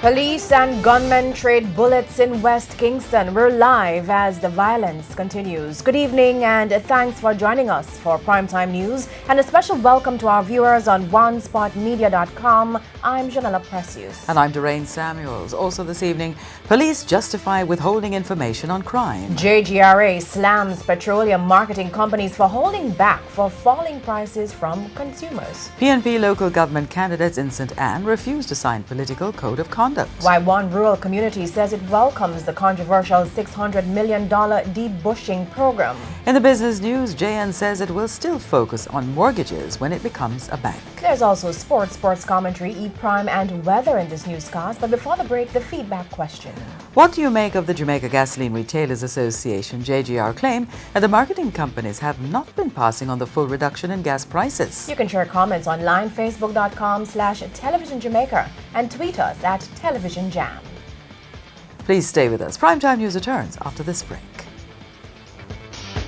Police and gunmen trade bullets in West Kingston. We're live as the violence continues. Good evening and thanks for joining us for Primetime News, and a special welcome to our viewers on onespotmedia.com. I'm Janella Precious. And I'm Doreen Samuels. Also this evening, police justify withholding information on crime. JGRA slams petroleum marketing companies for holding back for falling prices from consumers. PNP local government candidates in St. Anne refuse to sign political code of conduct. Why one rural community says it welcomes the controversial $600 million debushing program. In the business news, JN says it will still focus on mortgages when it becomes a bank. There's also sports commentary, E-Prime and weather in this newscast. But before the break, the feedback question. What do you make of the Jamaica Gasoline Retailers Association, JGR, claim that the marketing companies have not been passing on the full reduction in gas prices? You can share comments online, facebook.com/televisionjamaica, and tweet us at Television Jam. Please stay with us. Primetime News returns after this break.